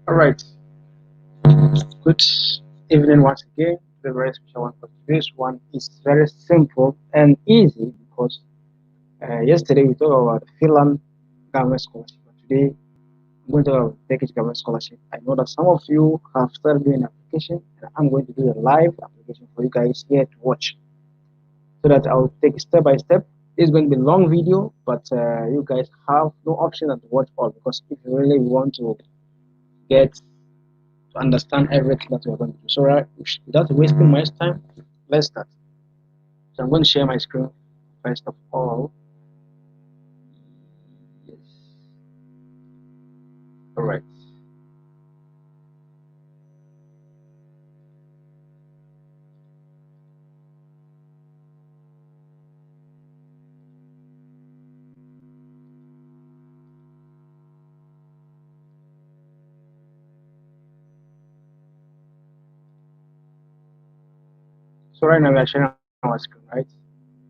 All right. Good evening once again. The very special one for today's one is very simple and easy because yesterday we talked about Finland government scholarship. But today I'm going to talk about Turkish government scholarship. I know that some of you have started doing application, and I'm going to do a live application for you guys here to watch, so that I'll take step by step. It's going to be a long video, but you guys have no option than to watch all, because if you really want to get to understand everything that we're going to do. So right, without wasting much time, let's start. So I'm going to share my screen first of all. Yes. All right. So right now we are sharing our screen, right?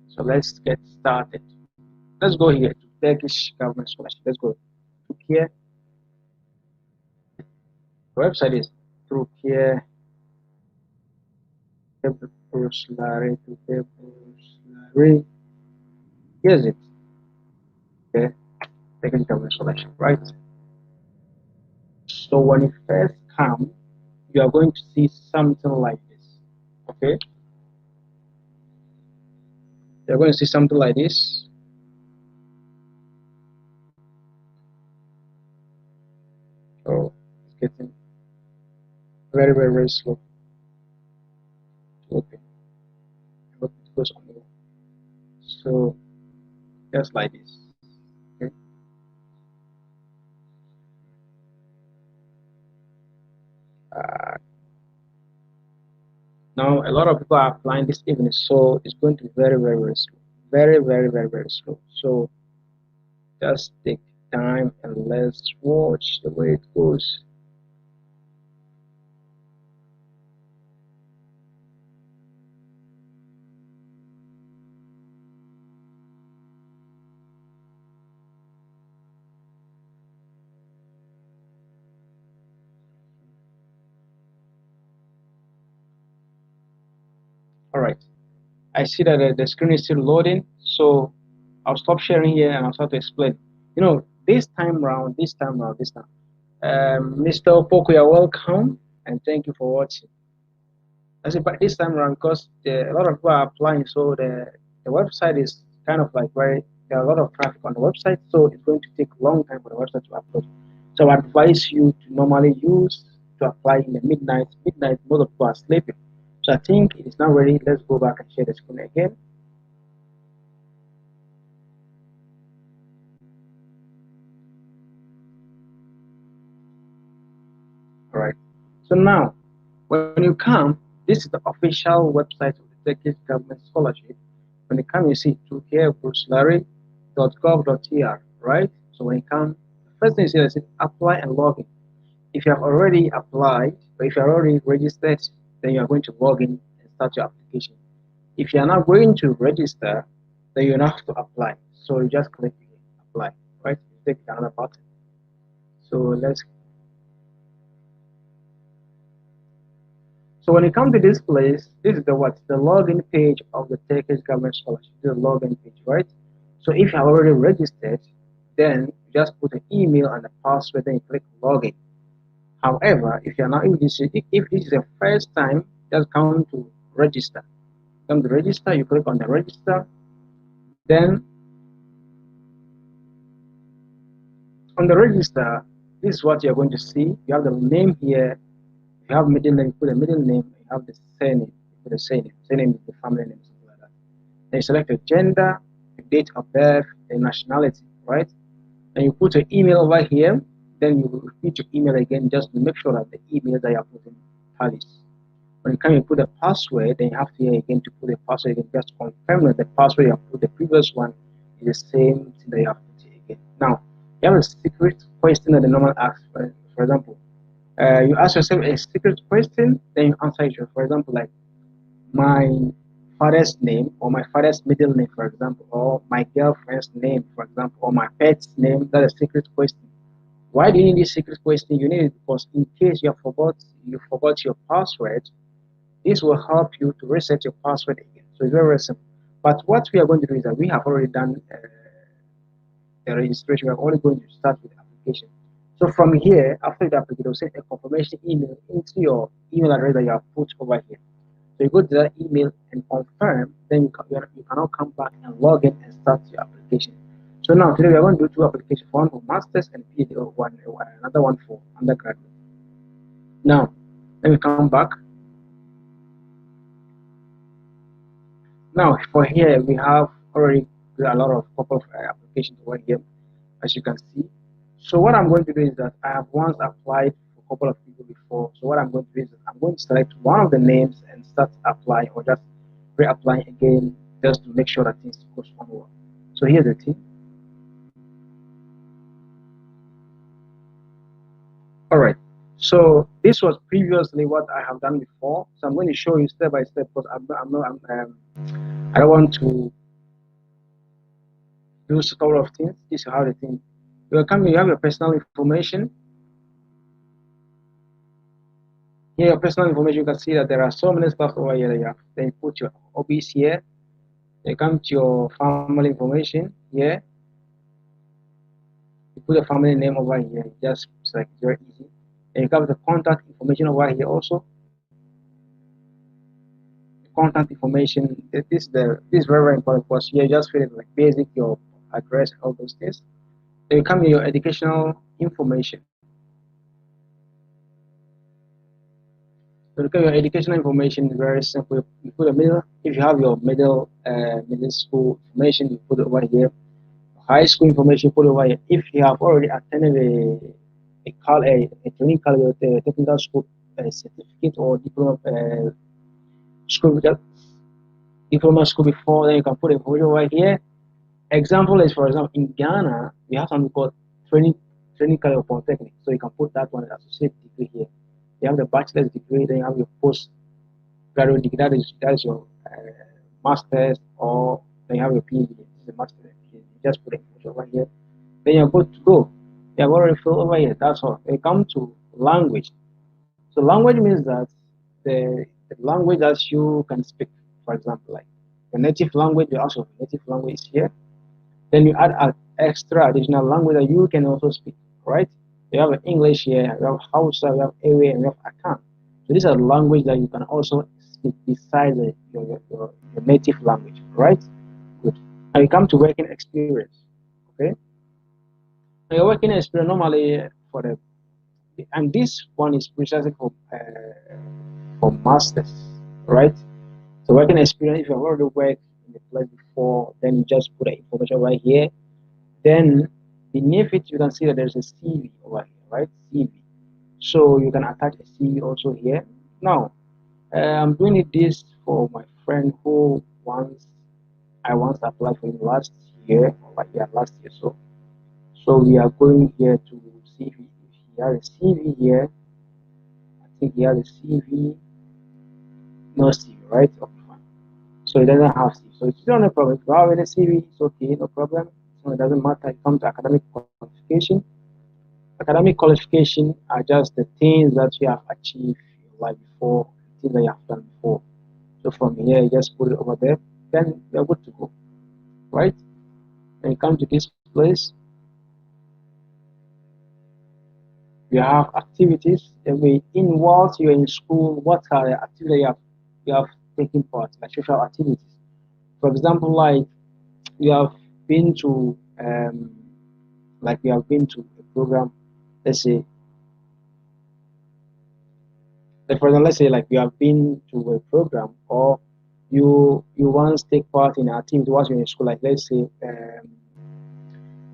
So let's get started. Let's go here to Turkish government scholarship. Let's go to here. The website is Turkiye Bursları. Here's it. Okay, Turkish government scholarship, right? So when you first come, you are going to see something like this. Okay, you're going to see something like this. Oh, it's getting very slow to open. I hope it goes on. So just like this. Okay. Uh, Now a lot of people are applying this evening, so it's going to be very slow. Very slow. So just take time and let's watch the way it goes. All right. I see that the screen is still loading, so I'll stop sharing here and I'll start to explain. You know, this time round, Mr. Opoku, you're welcome and thank you for watching. I say, but this time around, because a lot of people are applying, so the website is kind of like there are a lot of traffic on the website, so it's going to take a long time for the website to upload. So I advise you to normally use to apply in the midnight. Midnight, most of people are sleeping. So I think it is now ready. Let's go back and share the screen again. All right. So now, when you come, this is the official website of the Turkish government scholarship. When you come, you see turkiyebursları.gov.tr, right? So when you come, the first thing you see is apply and log in. If you have already applied, or if you are already registered, then you are going to log in and start your application. If you are not going to register, then you have to apply. So you just click apply, right? You take another button. So let's. So when you come to this place, this is the login page of the Turkish government scholarship. This is the login page, right? So if you have already registered, then you just put an email and a password, then you click login. However, if this is the first time, just come to register. Come to register, you click on the register. Then on the register, this is what you're going to see. You have the name here. You have middle name, you put a middle name. You have the surname, you put a surname. Surname is the family name, something like that. Then you select your gender, your date of birth, your nationality, right? And you put your email over here. Then you repeat your email again just to make sure that the email that you're putting tallies. When you come and put a password, then you have to here again to put a password again just to confirm that the password you have put the previous one is the same thing that you have put again. Now, you have a secret question that the normal asks. For example, you ask yourself a secret question, then you answer it. For example, like my father's name or my father's middle name, for example, or my girlfriend's name, for example, or my pet's name. That's a secret question. Why do you need this secret question? You need it because in case you forgot your password, this will help you to reset your password again. So it's very, very simple. But what we are going to do is that we have already done the registration. We are only going to start with the application. So from here, after the application, will send a confirmation email into your email address that you have put over here. So you go to that email and confirm, then you can now come back and log in and start your application. So now today we are going to do two applications, one for masters and PhD, or another one for undergraduate. Now, let me come back. Now for here we have already a lot of couple of applications over here, as you can see. So what I'm going to do is that I have once applied for a couple of people before. So what I'm going to do is that I'm going to select one of the names and start applying, or just reapplying again, just to make sure that things goes on well. So here's the thing. All right. So this was previously what I have done before. So I'm going to show you step by step because I don't want to do a couple of things. This is how the thing. You come. You have your personal information. Here, your personal information. You can see that there are so many stuff over here. That you have. Then you put your hobbies here. You come to your family information here. You put your family name over here. Just like very easy. And you have the contact information over here also. Contact information. This is very, very important because here just fill it like basic, your address, all those things. Then you come to your educational information. So look at your educational information is very simple. You put a middle. If you have your middle school information, you put it over here. High school information, put it over here. If you have already attended a training college, a technical school certificate or school diploma school before, then you can put it over here. Example is, for example, in Ghana, we have something called training college of polytechnic. So you can put that one as associate degree here. You have the bachelor's degree, then you have your postgraduate degree. That is your master's, or then you have your PhD. This is a master's and PhD. You just put it over here. Then you're good to go. You have already filled over here. That's all. They come to language. So language means that the language that you can speak. For example, like the native language, the also native language is here. Then you add an extra additional language that you can also speak, right? You have English here, you have Hausa, you have Ewe, and you have Akan. So these are language that you can also speak besides your native language, right? Good. Now you come to working experience, okay? Now your working experience normally for the, and this one is precisely for masters, right? So working experience, if you've already worked in the place before, then you just put the information right here. Then beneath it, you can see that there's a CV over here, right? CV. So you can attach a CV also here. Now, I'm doing this for my friend who I once applied for him last year, last year. So we are going here to see if he has a CV here. I think he has a CV, no CV, right? Okay, fine. So it doesn't have CV. So it's still no problem. If you have any CV, it's okay, no problem. So it doesn't matter. It comes to academic qualification. Academic qualification are just the things that you have achieved in life before, things that you have done before. So from here, you just put it over there, then you're good to go, right? When you come to this place, you have activities. In whilst you're in school, what are the activities you have taken part, like social activities? For example, like you have been to you have been to a program, let's say, like for example, let's say like you have been to a program, or you once take part in an activity whilst you're in school, like let's say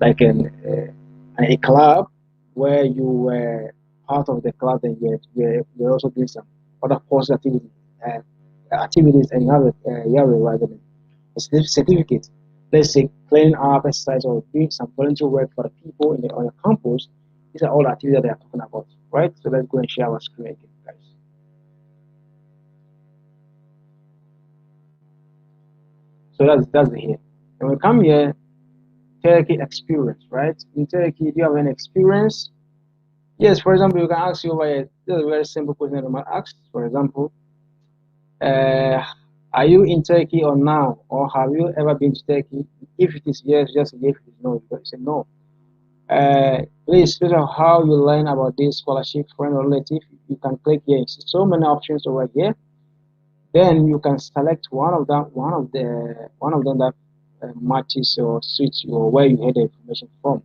like a club where you were part of the club and you're also doing some other course activities, and you have a certificate. Let's say cleaning up, exercise, or doing some volunteer work for the people on your campus. These are all activities that they are talking about, right? So let's go and share our screen again, guys. So that's the here. And we come here, Turkey experience, right? In Turkey, do you have any experience? Yes, for example, you can ask you over here. This is a very simple question that you might ask. For example, uh, are you in Turkey or now, or have you ever been to Turkey? If it is yes, just yes. If it is no, you say no. Please figure how you learn about this scholarship, friend or relative. You can click here. You see so many options over here. Then you can select one of them that matches or suits you or where you get the information from.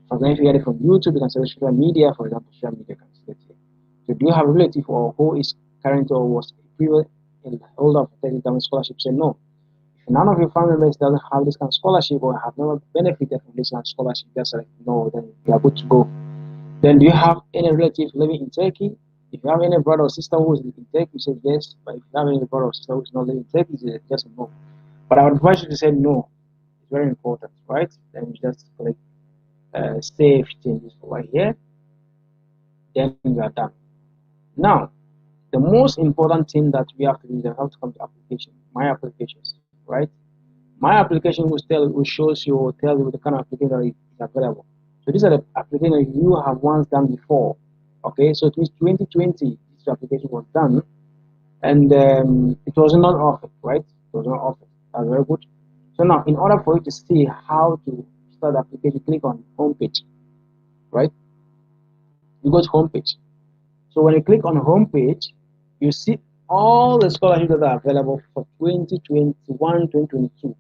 For example, if you get it from YouTube, you can select social media. For example, social media can select here. So do you have a relative or who is current or was a previous in holder of a 30,000 scholarship? Say no. If none of your family members doesn't have this kind of scholarship or have never benefited from this kind of scholarship, just select no, then you are good to go. Then do you have any relative living in Turkey? If you have any brother or sister who is in Turkey, you say yes. But if you have any brother or sister who is not living in Turkey, you say just no. But I would advise you to say no. It's very important, right? Then you just click save changes over here. Then you are done. Now, the most important thing that we have to do is have to come to application, my applications, right? My application will shows you or tell you the kind of application that is available. So these are the applications you have once done before. Okay, so it means 2020 this application was done and it was not offered, right? It was not offered. That's very good. So now, in order for you to see how to start the application, click on homepage, right? You go to homepage. So when you click on homepage, you see all the scholarships that are available for 2021, 2022.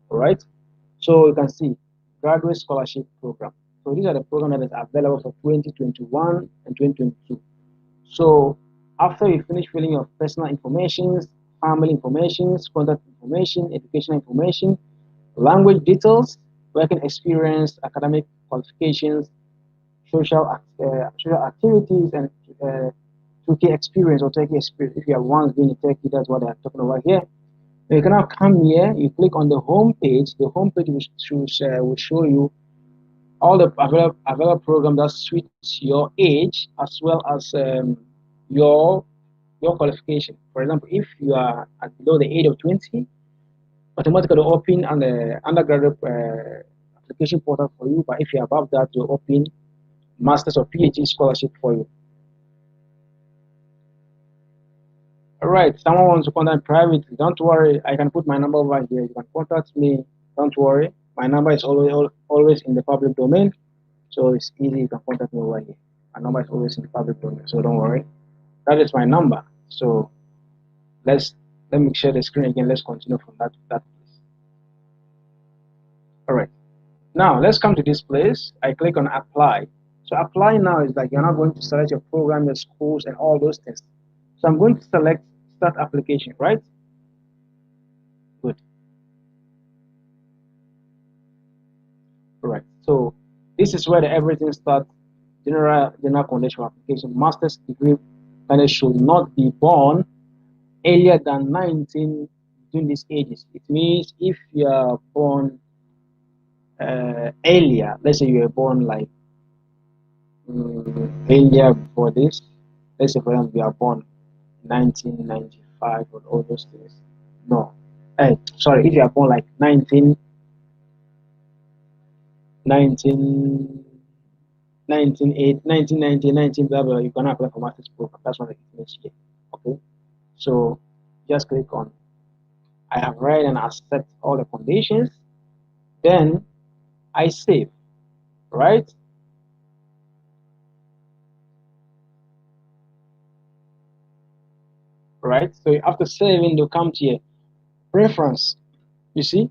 All right. So you can see graduate scholarship program. So these are the programs that is available for 2021 and 2022. So after you finish filling your personal information, family information, contact information, educational information, language details, working experience, academic qualifications, social activities, and uh, Turkey experience or Turkey experience. If you have once been in Turkey, that's what they're talking about here. You can now come here, you click on the home page. The home page will show you all the available program that suits your age as well as your your qualification. For example, if you are at below the age of 20, automatically open on the undergraduate application portal for you. But if you're above that, you'll open master's or PhD scholarship for you. All right, someone wants to contact privately. Don't worry, I can put my number over here. You can contact me. Don't worry, my number is always in the public domain, so it's easy. You can contact me over here. My number is always in the public domain, so don't worry. That is my number. So let's let me share the screen again. Let's continue from that place. All right. Now let's come to this place. I click on apply. So apply now is like you're not going to select your program, your schools, and all those things. So I'm going to select start application, right? Good. Right. So this is where everything starts. General condition of application. Master's degree candidate should not be born earlier than 19 between these ages. It means if you are born earlier, let's say you were born like earlier before this. Let's say for example you are born 1995 or all those things. No. Sorry, if you are born like 19 1990, 19, blah, blah, you can apply for master's program. That's what it means here. Okay. So just click on I have read and accept all the conditions. Then I save, right? Right. So after saving, you come to here. Preference. You see?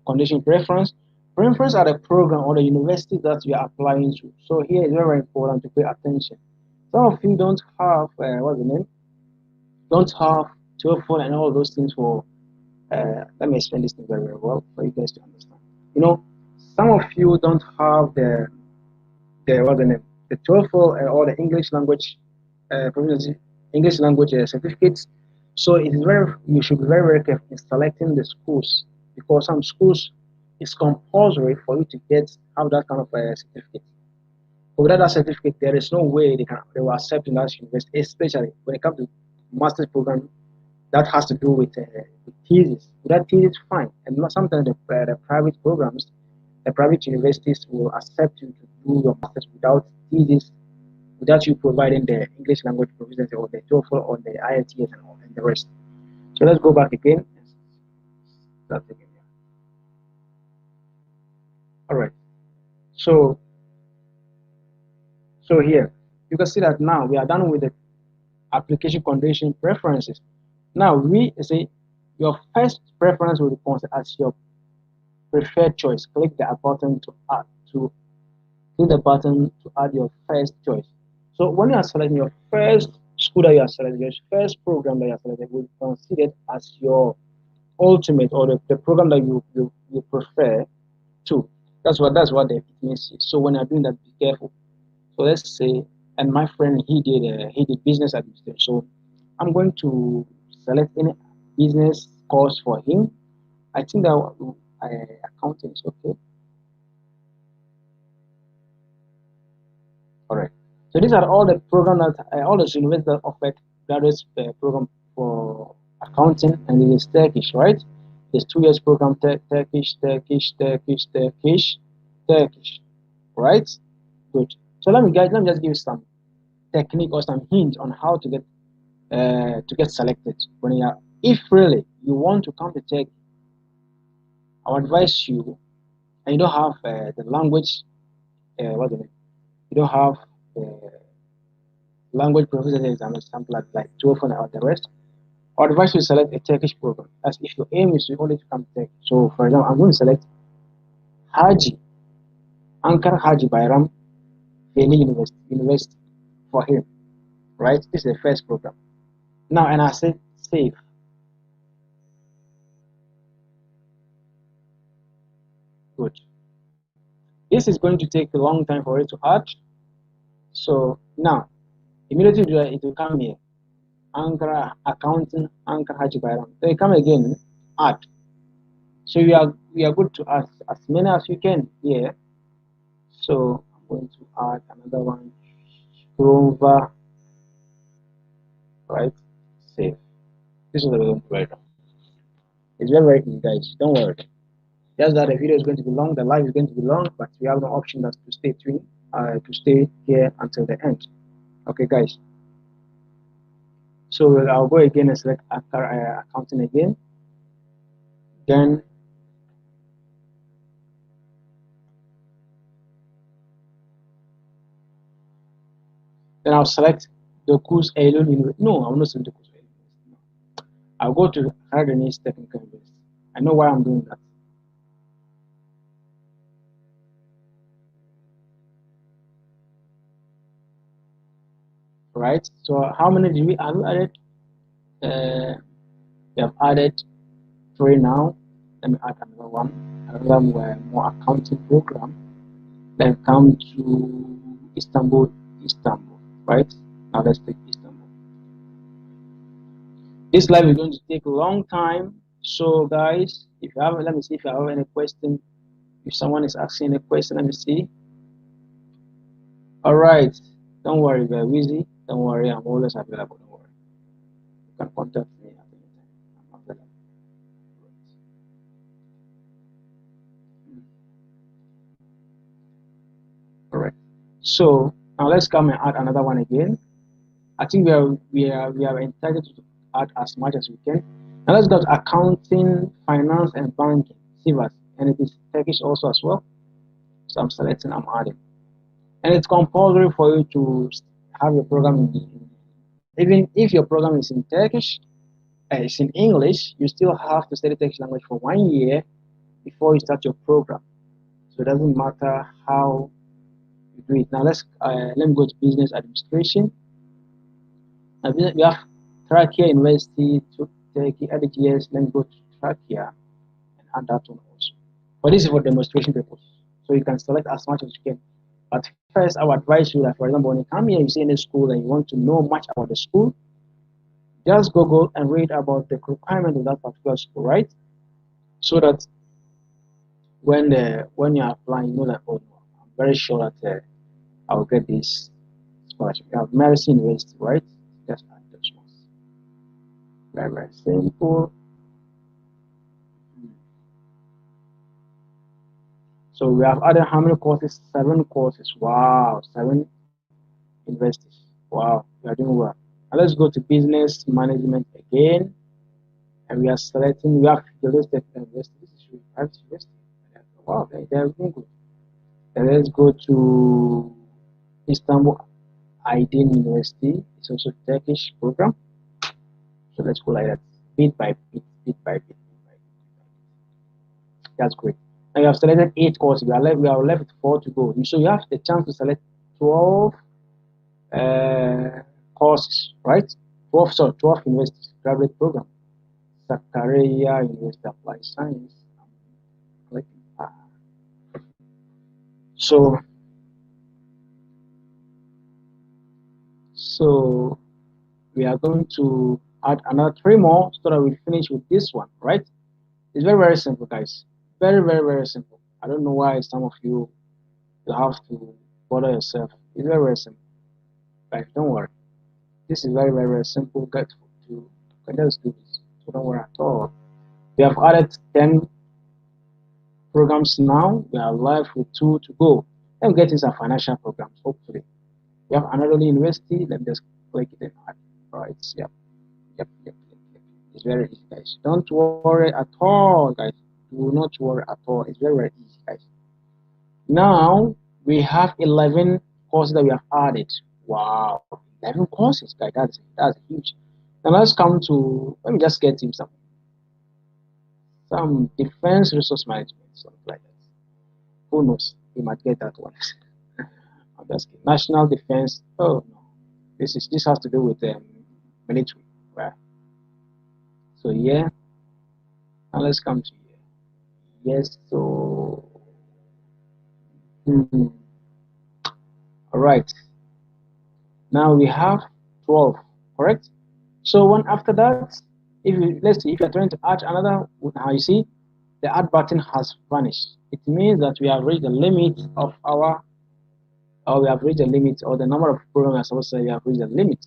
Condition preference. Preference are the program or the university that you are applying to. So here is very, very important to pay attention. Some of you don't have what's the name? Don't have TOEFL and all those things for let me explain this thing very, very well for you guys to understand. You know, some of you don't have the what's the name, the TOEFL or the English language proficiency, English language certificates. So it is very you should be very, very careful in selecting the schools because some schools it's compulsory for you to get have that kind of certificate. But without that certificate, there is no way they will accept in that university, especially when it comes to master's program that has to do with thesis. Without thesis, fine. And sometimes the private programs, the private universities will accept you to do your masters without thesis without you providing the English language proficiency or the TOEFL or the IELTS and the rest. So let's go back again. Start again. All right. So here you can see that now we are done with the application condition preferences. Now we say your first preference will be considered as your preferred choice. Click the button to add to click the button to add your first choice. So when you are selecting your first school that you are selecting, your first program that you are selecting will be considered as your ultimate or the program that you prefer to. That's what it means. So when you're doing that, be careful. So let's say, and my friend he did business administration. So I'm going to select any business course for him. I think that accounting is okay. All right. So these are all the programs that all the universities that offer graduate program for accounting, and it is Turkish, right? It's 2 years program, Turkish, right? Good. So let me just give you some technique or some hint on how to get selected. When you are, if really you want to come to Turkey, I would advise you, and you don't have the language, what do you mean? You don't have language proficiency exam, something like TOEFL or the rest. I would advise you to select a Turkish program, as if your aim is to only to come to Turkey. So, for example, I'm going to select Haji, Ankara Haji Bayram Feni University for him, right? This is the first program. Now, and I said save. Good. This is going to take a long time for it to add. So now, immediately it will come here. Ankara accounting, Ankara Haji Bayram. Then you come again, add. So we are good to add as many as you can here. So I'm going to add another one. Prova, right? Save. This is what we're going to write. It's very easy, guys. Don't worry. Just that the video is going to be long, the live is going to be long, but we have no option that's to stay tuned, to stay here until the end. Okay, guys. So I'll go again and select accounting again. Then I'll select the course alone. No, I'm not selecting the course alone. I'll go to Hardenese Technical University. I know why I'm doing that. Right? So how many did we have added? We have added 3 now. Let me add another one. Another more accounting program. Then come to Istanbul. Right? Now let's take Istanbul. This live is going to take a long time. So guys, if you have, let me see if you have any question. If someone is asking a question, let me see. All right. Don't worry, very busy. Don't worry, I'm always available. Don't worry. You can contact me at any time. I'm available. All right. So now let's come and add another one again. I think we are entitled to add as much as we can. Now let's go to accounting, finance, and banking, CIVAS, and it is Turkish also as well. So I'm selecting, I'm adding, and it's compulsory for you to have your program even if your program is in Turkish, it's in English, you still have to study Turkish language for 1 year before you start your program. So it doesn't matter how you do it. Now let me go to business administration. We have Trakia University to Turkey, LGS. Let me go to Trakia and add that one also. But this is for demonstration purpose. So you can select as much as you can. But first, I would advise you that, for example, when you come here, you see any school and you want to know much about the school, just Google and read about the requirement of that particular school, right? So that when you're applying, you know that, oh no, I'm very sure that I will get this scholarship. You have Medicine University, right? Just add those ones. Very simple. So we have added how many courses? 7 courses. Wow, 7. universities. Wow, you are doing well. Now let's go to business management again, and we are selecting. We have the listed university. This is private university. Wow, they are doing good. And let's go to Istanbul Aydin University. It's also Turkish program. So let's go like that, bit by bit, bit by bit, bit by bit. That's great. Now you have selected 8 courses. We are left with 4 to go. So you have the chance to select 12 courses, right? 12 universities, graduate program. Zakaria University Applied Science. So, so we are going to add another 3 more so that we finish with this one, right? It's very, very simple, guys. Very, very, very simple. I don't know why some of you have to bother yourself. It's very, very simple. Guys, don't worry. This is very, very, very simple. Get to okay, let's do this. So don't worry at all. We have added 10 programs now. We are live with 2 to go. Let me get into some financial programs, hopefully. We have another university. Let me just click it and add. Right. Yep. Yep. It's very easy, guys. Don't worry at all, guys. Do not worry at all. It's very, very easy, guys. Now we have 11 courses that we have added. Wow, 11 courses, guys. That's huge. Now let's come to, let me just get him some defense resource management, something like that. Who knows? He might get that one. I'm just kidding. National defense. Oh no, this has to do with military, right? So yeah, now let's come to here. Yes. So hmm, all right. Now we have 12, correct? So one after that, if you let's see, if you're trying to add another, now you see the add button has vanished. It means that we have reached the limit of our, or we have reached the limit, or the number of programs are supposed to say we have reached the limit.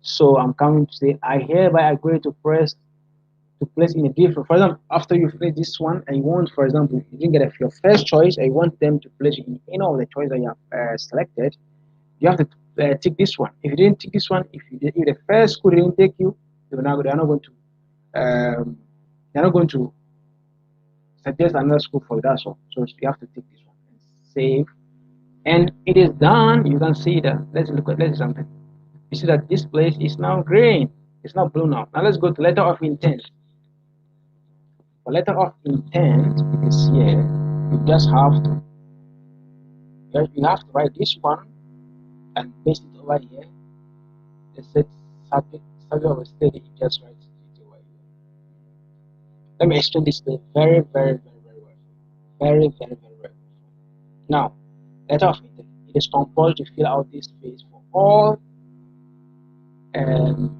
So I'm coming to say I hereby agree to press to place in a different. For example, after you finish this one, and you want, for example, you didn't get your first choice, and you want them to place in any of the choice that you have selected, you have to tick this one. If you didn't tick this one, if the first school didn't take you, they are not going to they're not going to suggest another school for you. That's all. So you have to tick this one and save. And it is done. You can see that. Let's do something. You see that this place is now green. It's not blue now. Now let's go to letter of intent. For letter of intent, because here you just have to write this one and paste it over here. Let's set subject of a study. You just write it over here. Let me explain this very, very, very, very well. Very, very, very well. Now, letter of intent. It is compulsory to fill out this space for all um,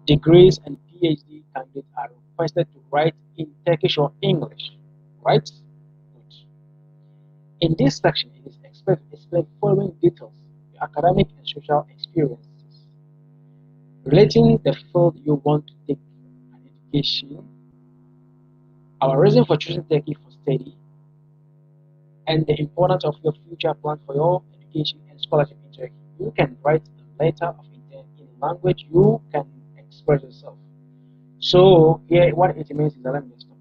degrees and PhD candidates are requested to write in Turkish or English. Right? Good. In this section, it is expected to explain following details: your academic and social experiences relating the field you want to take an education, our reason for choosing Turkey for study, and the importance of your future plan for your education and scholarship in Turkey. You can write a letter of intent in a language you can express yourself. So here, what it means is that let me stop.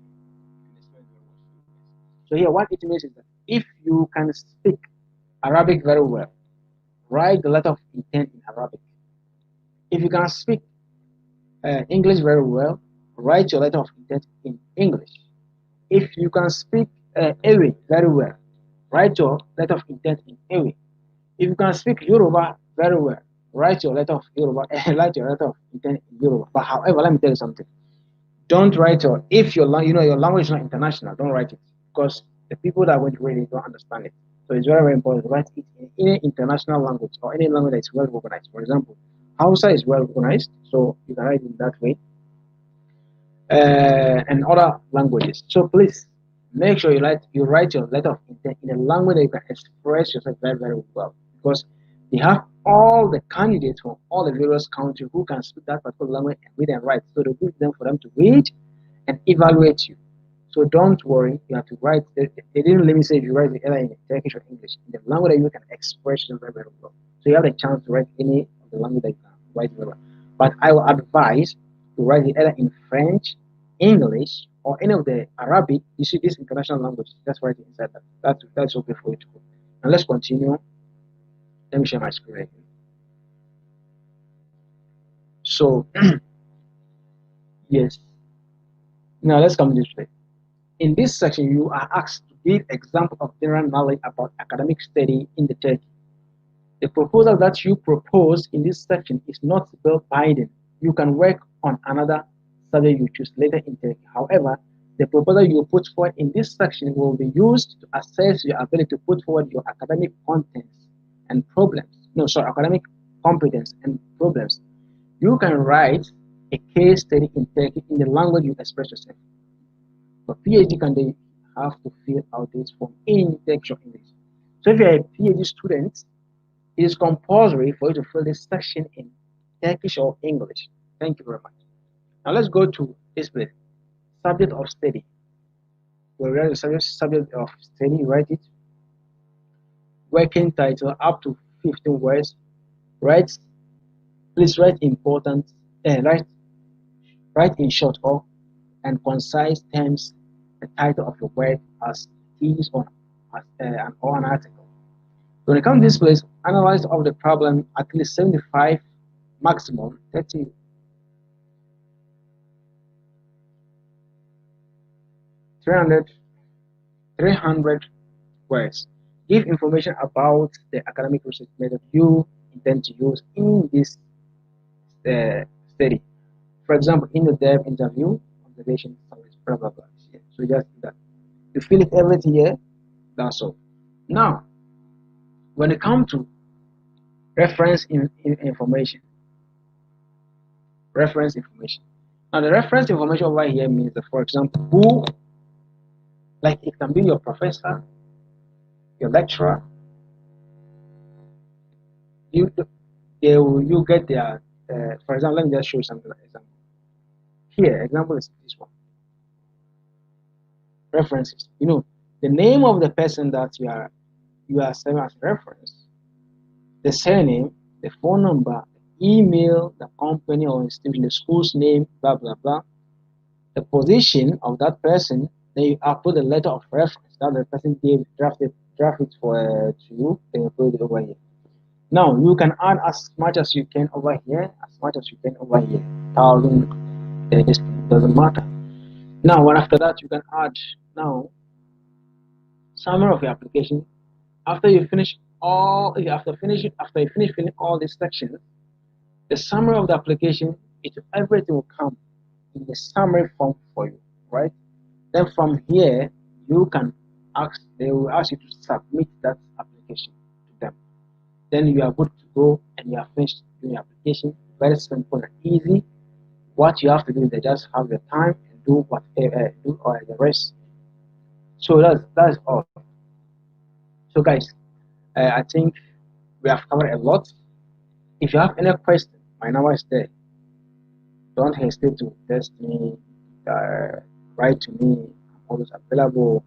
So here, what it means is that if you can speak Arabic very well, write the letter of intent in Arabic. If you can speak English very well, write your letter of intent in English. If you can speak Ewe very well, write your letter of intent in Ewe. If you can speak Yoruba very well, write your letter of Yoruba, write your letter of intent in Yoruba. But however, let me tell you something. Don't write if your language is not international, don't write it because the people that are going to read it don't understand it. So it's very, very important to write it in any international language or any language that is well recognized. For example, Hausa is well recognized, so you can write it that way, and other languages. So please make sure you write your letter of intent in a language that you can express yourself very, very well because they have all the candidates from all the various countries who can speak that particular language and read and write. So they give them for them to read and evaluate you. So don't worry, you have to They didn't let me say if you write either in Turkish or English, in the language that you can express yourself very, very well. So you have a chance to write any of the language that you can write whatever. But I will advise to write it either in French, English, or any of the Arabic. You see this international language, just write it inside that. That's okay for you to go. Now let's continue. Let me share my screen. So yes. Now let's come this way. In this section, you are asked to give example of general knowledge about academic study in the Turkey. The proposal that you propose in this section is not bill binding. You can work on another subject you choose later in Turkey. However, the proposal you put forward in this section will be used to assess your ability to put forward your academic contents and problems. No, sorry, academic competence and problems. You can write a case study in Turkey in the language you express yourself. For PhD candidate, you have to fill out this form in Turkish or English. So if you're a PhD student, it is compulsory for you to fill this section in Turkish or English. Thank you very much. Now let's go to this place. Subject of study. We write the subject of study, write it. Working title up to 15 words. Write, please write important, write in short or and concise terms the title of your work as it is on as, or an article. When it comes to this place, analyze of the problem at least 75 maximum 30 300 words. Give information about the academic research method you intend to use in this study. For example, in the dev interview, observation, summary, blah blah blah. Yeah, so just do that. You fill it everything here. That's all. Now, when it comes to reference in information, reference information. Now, the reference information over here means that, for example, who, like it can be your professor, your lecturer, you you get their, for example, let me just show you something like example. Here, example is this one. References. You know, the name of the person that you are serving as reference, the surname, the phone number, the email, the company or institution, the school's name, blah blah blah, the position of that person. Then you put the letter of reference that the person gave drafted for to you. Then you put it over here. Now you can add as much as you can over here, as much as you can over here. Thousand, this doesn't matter. Now, and after that, you can add now summary of your application. After you finish after you finish filling all these sections, the summary of the application, everything will come in the summary form for you, right? Then from here, you can they will ask you to submit that application to them. Then you are good to go and you are finished doing your application. Very simple and easy. What you have to do is just have the time and do whatever do all the rest. So that's all. So guys, I think we have covered a lot. If you have any question, my number is there. Don't hesitate to text me, write to me. I'm always available.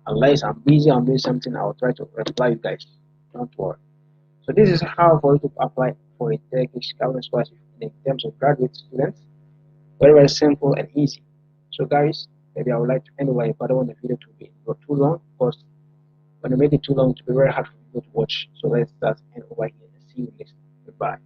Unless I'm busy, I'm doing something, I'll try to reply you guys. Don't worry. So this is how for you to apply for a Turkish government scholarship in terms of graduate students. Very, very simple and easy. So guys, maybe I would like to end away, but I don't want the video to be too long because when you make it too long, it will be very hard for people to watch. So let's end over here and see you next. Goodbye.